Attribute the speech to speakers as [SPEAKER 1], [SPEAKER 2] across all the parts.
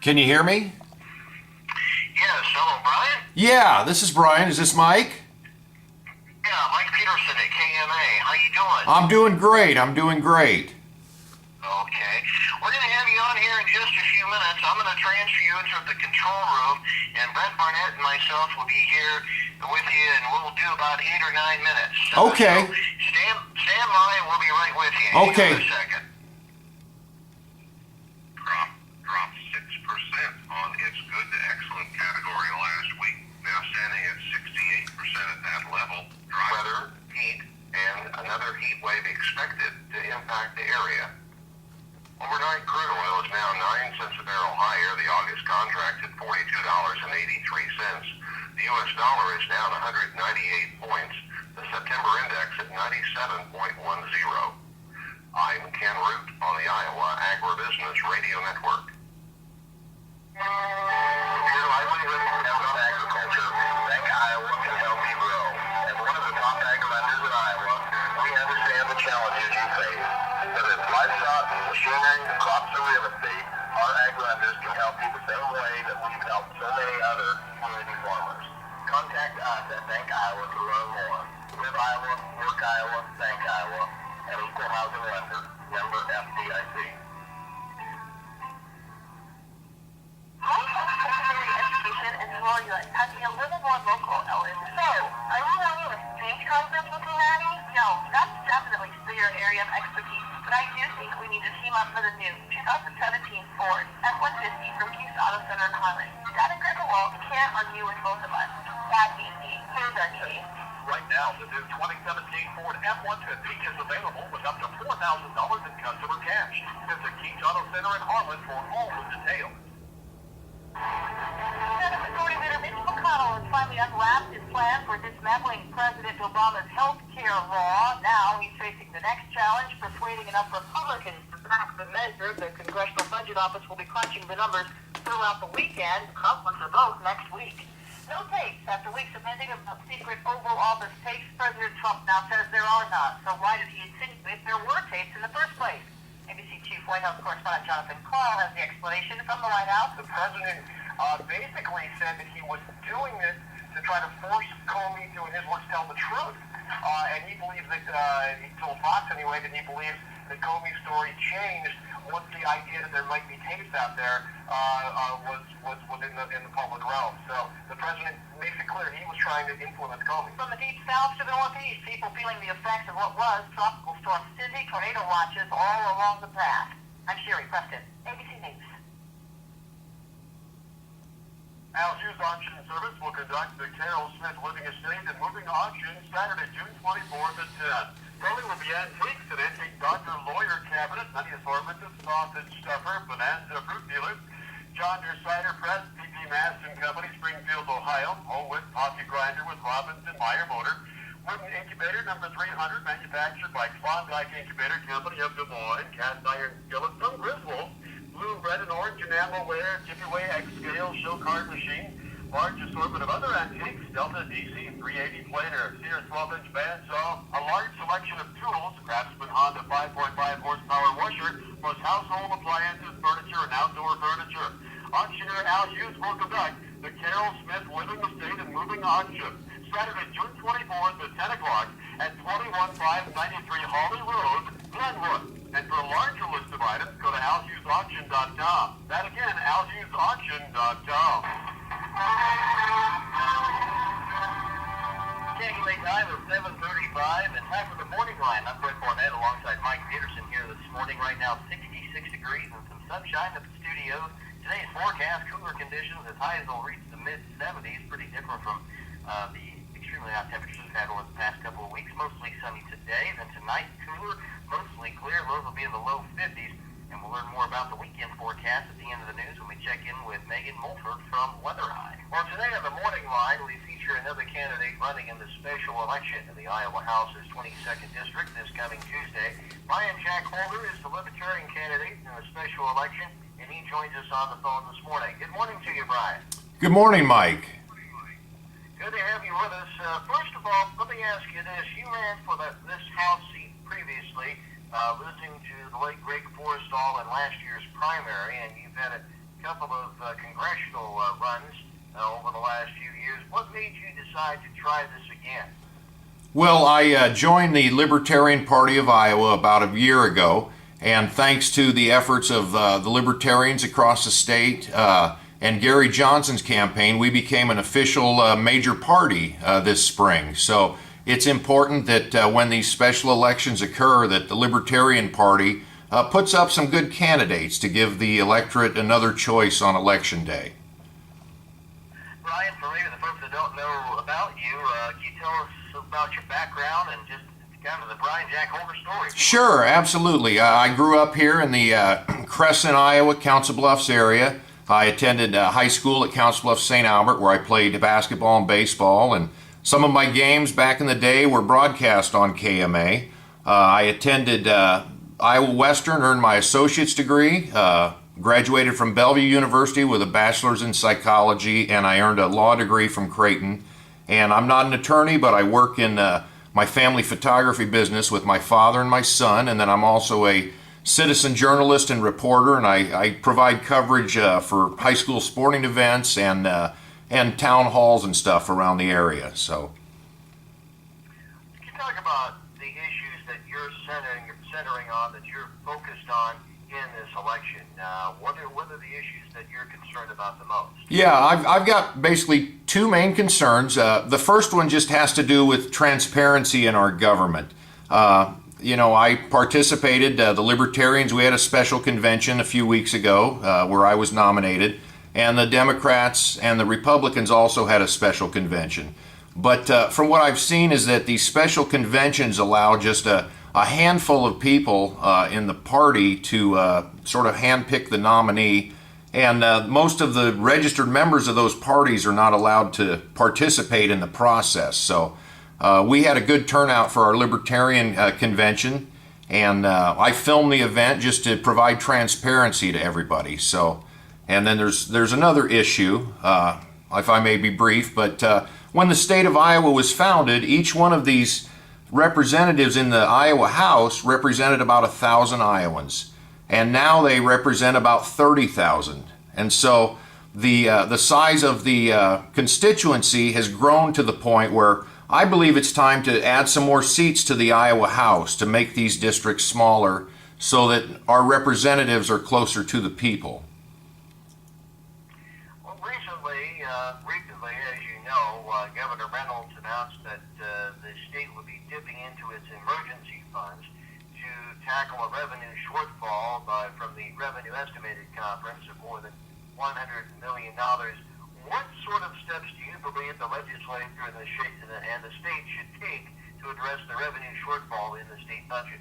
[SPEAKER 1] Can you hear me?
[SPEAKER 2] Yes, hello, Bryan?
[SPEAKER 1] Yeah, this is Bryan. Is this Mike?
[SPEAKER 2] Yeah, Mike Peterson at KMA. How you doing?
[SPEAKER 1] I'm doing great.
[SPEAKER 2] Okay. We're going to have you on here in just a few minutes. I'm going to transfer you into the control room, and Brent Barnett and myself will be here with you, and we'll do about 8 or 9 minutes.
[SPEAKER 1] Okay.
[SPEAKER 2] So stand by, and we'll be right with you.
[SPEAKER 1] Okay.
[SPEAKER 2] Hang on a second. Dropped 6% on its good to excellent category last week. Now standing at 68% at that level. Dry weather, heat, and another heat wave expected to impact the area. Overnight crude oil is now 9 cents a barrel higher. The August contract at $42.83. The U.S. dollar is down 198 points. The September index at 97.10. I'm Ken Root on the Iowa Agribusiness Radio Network. Your livelihood depends on agriculture. Bank Iowa can help you grow. As one of the top agri-lenders in Iowa, we understand the challenges you face. Whether it's livestock, machinery, crops, or real estate, our agri-lenders can help you the same way that we've helped so many other community farmers. Contact us at Bank Iowa to learn more. Live Iowa, work Iowa, Bank Iowa, an equal housing lender, member FDIC.
[SPEAKER 3] Education and Florida has to be a little more local, Ellen. So, are you wanting a state conference with Cincinnati? No, that's definitely your area of expertise, but I do think we need to team up for the new 2017 Ford F-150 from Keith's Auto Center in Highland. Dad and Grandma can't argue with both of us. That's easy. Here's our case.
[SPEAKER 2] Right now, the new 2017 Ford F-150 is available with up to $4,000 in customer cash. Visit Keith's Auto Center in Harlan for all the details.
[SPEAKER 3] Senate Majority Leader Mitch McConnell has finally unwrapped his plan for dismantling President Obama's health care law. Now he's facing the next challenge, persuading enough Republicans to back the measure. The Congressional Budget Office will be crunching the numbers throughout the weekend. Trump wants a vote next week. No tapes. After weeks of hinting about secret Oval Office tapes, President Trump now says there are none. So why did he insinuate there were tapes in the first place? ABC Chief White House correspondent Jonathan Carl has the explanation from the White House.
[SPEAKER 2] The president basically said that he was doing this to try to force Comey to, in his words, tell the truth. And he believes that, he told Fox anyway, that he believes that Comey's story changed once the idea that there might be tapes out there was within the public realm. So the president makes it clear he was trying to influence Comey.
[SPEAKER 3] From the deep south to the northeast, people feeling the effects of what was Tropical Storm Cindy, tornado watches all along the path. I'm Sherry Preston, ABC News.
[SPEAKER 2] Al Hughes Auction Service will conduct the Carol Smith Living Estate and Moving Auction Saturday, June 24th at 10. Starting with the antiques and antique Dr. Lawyer cabinet, many assortments of sausage stuffer, bonanza fruit dealers, John Deere Cider Press, PP Maston Company, Springfield, Ohio, Whole Wheat Coffee Grinder with Robbins and Meyer Motor, Wooden Incubator number 300, manufactured by Klondike Incubator Company of Des Moines, cast iron skillet from Griswold, blue, red, and orange enamelware, Jiffy-Way X-Scale, show card machine, large assortment of other antiques, Delta DC 380 planer, Sears 12-inch bandsaw, a large selection of tools, Craftsman Honda 5.5 horsepower washer, plus household appliances, furniture, and outdoor furniture. Auctioneer Al Hughes will conduct the Carol Smith Living Estate and Moving Auction, Saturday, June 24th at 10 o'clock at 21593 Hawley Road, Glenwood. And for a larger list of items, go to alhughesauction.com. That again, alhughesauction.com. Taking time is 7:35 and time for the morning line. I'm Brent Barnett alongside Mike Peterson here this morning. Right now, 66 degrees and some sunshine at the studio. Today's forecast, cooler conditions as high as they'll reach the mid-70s. Pretty different from the extremely hot temperatures we've had over the past couple of weeks. Mostly sunny today. Then tonight, cooler, mostly clear. Lows will be in the low 50s. And we'll learn more about the weekend forecast at the end of the news when we check in with Megan Mulford from Weather Eye. Well, today on the morning line, we feature another candidate running in the special election in the Iowa House's 22nd District this coming Tuesday. Bryan Holder is the Libertarian candidate in the special election, and he joins us on the phone this morning. Good morning to you, Bryan.
[SPEAKER 1] Good morning, Mike.
[SPEAKER 2] Good to have you with us. First of all, let me ask you this. You ran for this House seat previously, losing to the late Greg Forrestall in last year's primary, and you've had a couple of congressional runs over the last few years. What made you decide to try this again?
[SPEAKER 1] Well, I joined the Libertarian Party of Iowa about a year ago, and thanks to the efforts of the Libertarians across the state and Gary Johnson's campaign, we became an official major party this spring. So it's important that when these special elections occur, that the Libertarian Party puts up some good candidates to give the electorate another choice on Election Day.
[SPEAKER 2] Bryan, for maybe the folks that don't know about you, can you tell us about your background and just kind of the Bryan Jack Holder story?
[SPEAKER 1] Sure, absolutely. I grew up here in the Crescent, Iowa, Council Bluffs area. I attended high school at Council Bluffs St. Albert, where I played basketball and baseball, and some of my games back in the day were broadcast on KMA. I attended Iowa Western, earned my associate's degree, graduated from Bellevue University with a bachelor's in psychology, and I earned a law degree from Creighton. And I'm not an attorney, but I work in my family photography business with my father and my son, and then I'm also a citizen journalist and reporter, and I provide coverage for high school sporting events and town halls and stuff around the area. So,
[SPEAKER 2] can you talk about the issues that you're centering on, that you're focused on in this election? What are the issues that you're concerned about the most?
[SPEAKER 1] yeah, I've got basically two main concerns. The first one just has to do with transparency in our government. I participated, the Libertarians, we had a special convention a few weeks ago where I was nominated, and the Democrats and the Republicans also had a special convention. But from what I've seen is that these special conventions allow just a handful of people in the party to sort of handpick the nominee, and most of the registered members of those parties are not allowed to participate in the process. So we had a good turnout for our Libertarian convention, and I filmed the event just to provide transparency to everybody. So, and then there's another issue, if I may be brief, but when the state of Iowa was founded, each one of these representatives in the Iowa House represented about 1,000 Iowans, and now they represent about 30,000. And so the size of the constituency has grown to the point where I believe it's time to add some more seats to the Iowa House to make these districts smaller so that our representatives are closer to the people.
[SPEAKER 2] Well, recently, as you know, Governor Reynolds announced that the state would be dipping into its emergency funds to tackle a revenue shortfall from the Revenue Estimated Conference of more than $100 million. What sort of steps do you believe the legislature and the state should take to address the revenue shortfall in the state budget?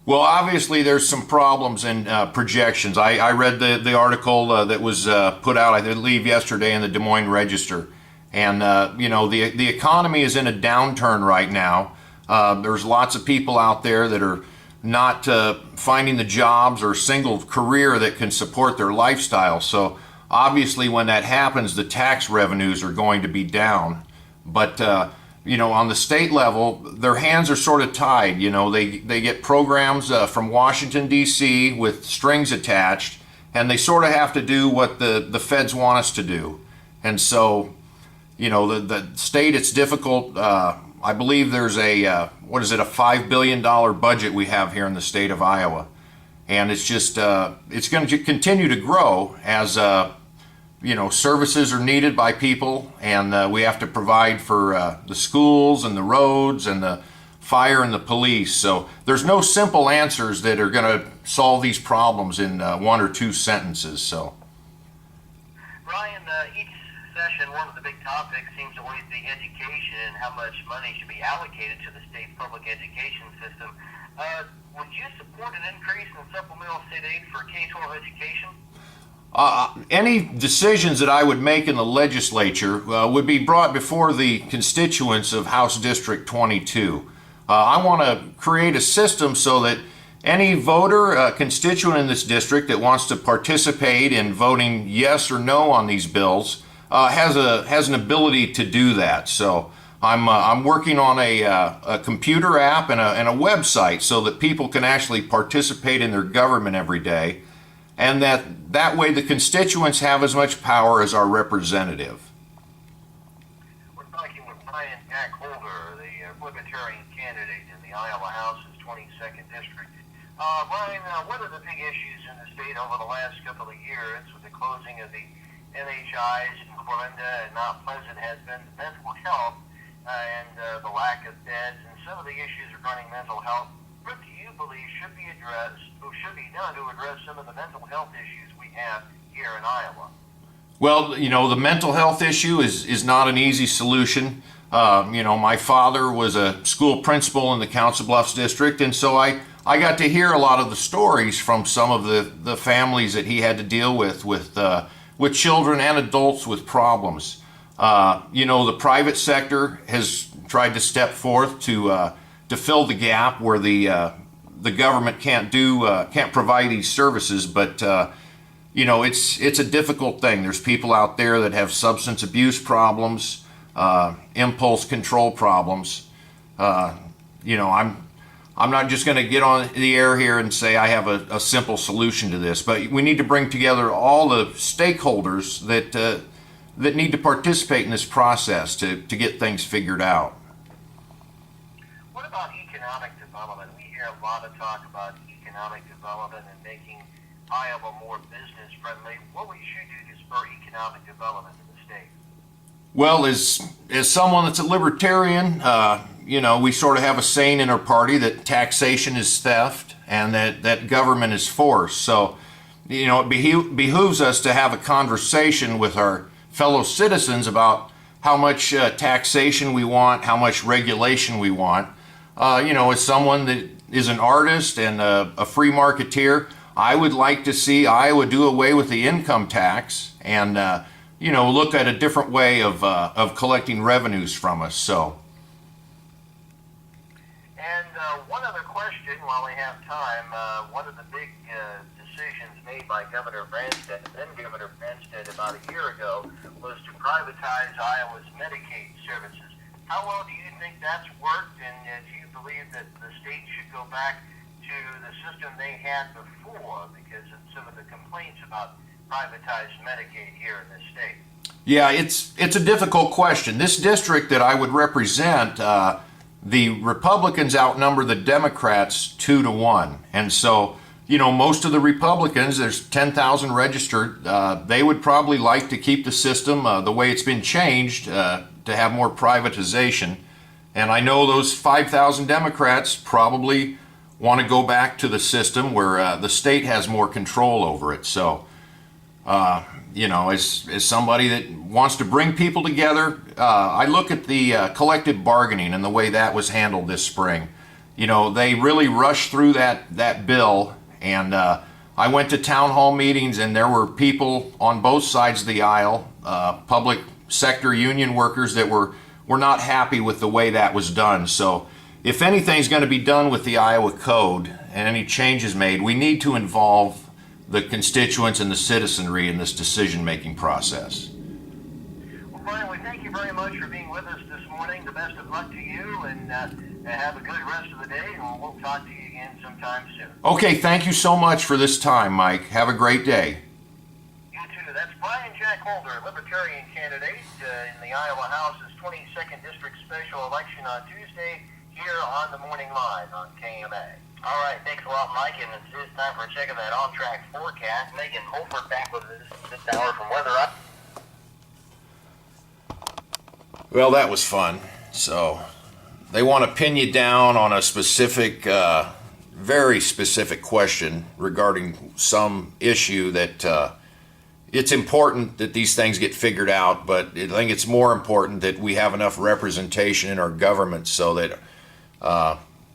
[SPEAKER 1] Well, obviously there's some problems in projections. I read the article that was put out, I believe, yesterday in the Des Moines Register. And, the economy is in a downturn right now. There's lots of people out there that are not finding the jobs or single career that can support their lifestyle. So obviously when that happens, the tax revenues are going to be down. But, on the state level, their hands are sort of tied. They get programs from Washington, D.C. with strings attached, and they sort of have to do what the feds want us to do. And so, the state, it's difficult. I believe there's a $5 billion budget we have here in the state of Iowa. And it's just, it's going to continue to grow as, services are needed by people, and we have to provide for the schools and the roads and the fire and the police. So there's no simple answers that are going to solve these problems in one or two sentences. So,
[SPEAKER 2] Bryan, each session, one of the big topics seems to always be education and how much money should be allocated to the state public education system. Would you support an increase in supplemental state aid for K-12 education?
[SPEAKER 1] Any decisions that I would make in the legislature would be brought before the constituents of House District 22. I want to create a system so that any voter, constituent in this district that wants to participate in voting yes or no on these bills has an ability to do that. So I'm working on a computer app and a website so that people can actually participate in their government every day. and that way the constituents have as much power as our representative.
[SPEAKER 2] We're talking with Bryan the Libertarian candidate in the Iowa House's 22nd District. Bryan, one of the big issues in the state over the last couple of years with the closing of the NHIs in Clorinda and Mount Pleasant has been mental health and the lack of beds and some of the issues regarding mental health. What do you believe should be addressed, or should be done to address some of the mental health issues we have here in Iowa?
[SPEAKER 1] Well, the mental health issue is not an easy solution. My father was a school principal in the Council Bluffs district, and so I got to hear a lot of the stories from some of the families that he had to deal with children and adults with problems. The private sector has tried to step forth to fill the gap where the government can't provide these services, but it's a difficult thing. There's people out there that have substance abuse problems, impulse control problems. I'm not just going to get on the air here and say I have a simple solution to this, but we need to bring together all the stakeholders that need to participate in this process to get things figured out.
[SPEAKER 2] What about economic development? We hear a lot of talk about economic development and making Iowa more business friendly. What we should do to spur economic development in the state?
[SPEAKER 1] Well, as someone that's a libertarian, we sort of have a saying in our party that taxation is theft and that government is force. So, it behooves us to have a conversation with our fellow citizens about how much taxation we want, how much regulation we want. As someone that is an artist and a free marketeer, I would like to see Iowa do away with the income tax and look at a different way of collecting revenues from us. So.
[SPEAKER 2] And one other question while we have time. One of the big decisions made by Governor Branstad, then Governor Branstad about a year ago, was to privatize Iowa's Medicaid services. How well do you think that's worked, and do you believe that the state should go back to the system they had before because of some of the complaints about privatized Medicaid here in this state?
[SPEAKER 1] Yeah, it's a difficult question. This district that I would represent, the Republicans outnumber the Democrats 2-1. And so, most of the Republicans, there's 10,000 registered, they would probably like to keep the system the way it's been changed to have more privatization. And I know those 5,000 Democrats probably want to go back to the system where the state has more control over it. So, as somebody that wants to bring people together, I look at the collective bargaining and the way that was handled this spring. They really rushed through that bill, and I went to town hall meetings, and there were people on both sides of the aisle, public sector union workers that were not happy with the way that was done. So if anything's going to be done with the Iowa Code and any changes made, we need to involve the constituents and the citizenry in this decision-making process.
[SPEAKER 2] Well, Bryan, we thank you very much for being with us this morning. The best of luck to you, and have a good rest of the day, and we'll talk to you again sometime soon.
[SPEAKER 1] Okay, thank you so much for this time, Mike. Have a great day.
[SPEAKER 2] You too. That's Bryan Jack Holder, Libertarian candidate in the Iowa House's 22nd District special election on Tuesday here on the Morning Line on KMA. All right, thanks a lot, Mike, and it's time for a check of that on-track forecast. Megan Holford back with us this hour from Weather Up.
[SPEAKER 1] Well, that was fun. So they want to pin you down on a specific, very specific question regarding some issue that it's important that these things get figured out, but I think it's more important that we have enough representation in our government so that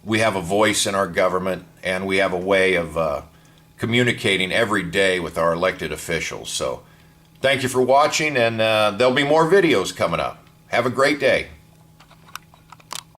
[SPEAKER 1] we have a voice in our government and we have a way of communicating every day with our elected officials. So thank you for watching, and there'll be more videos coming up. Have a great day.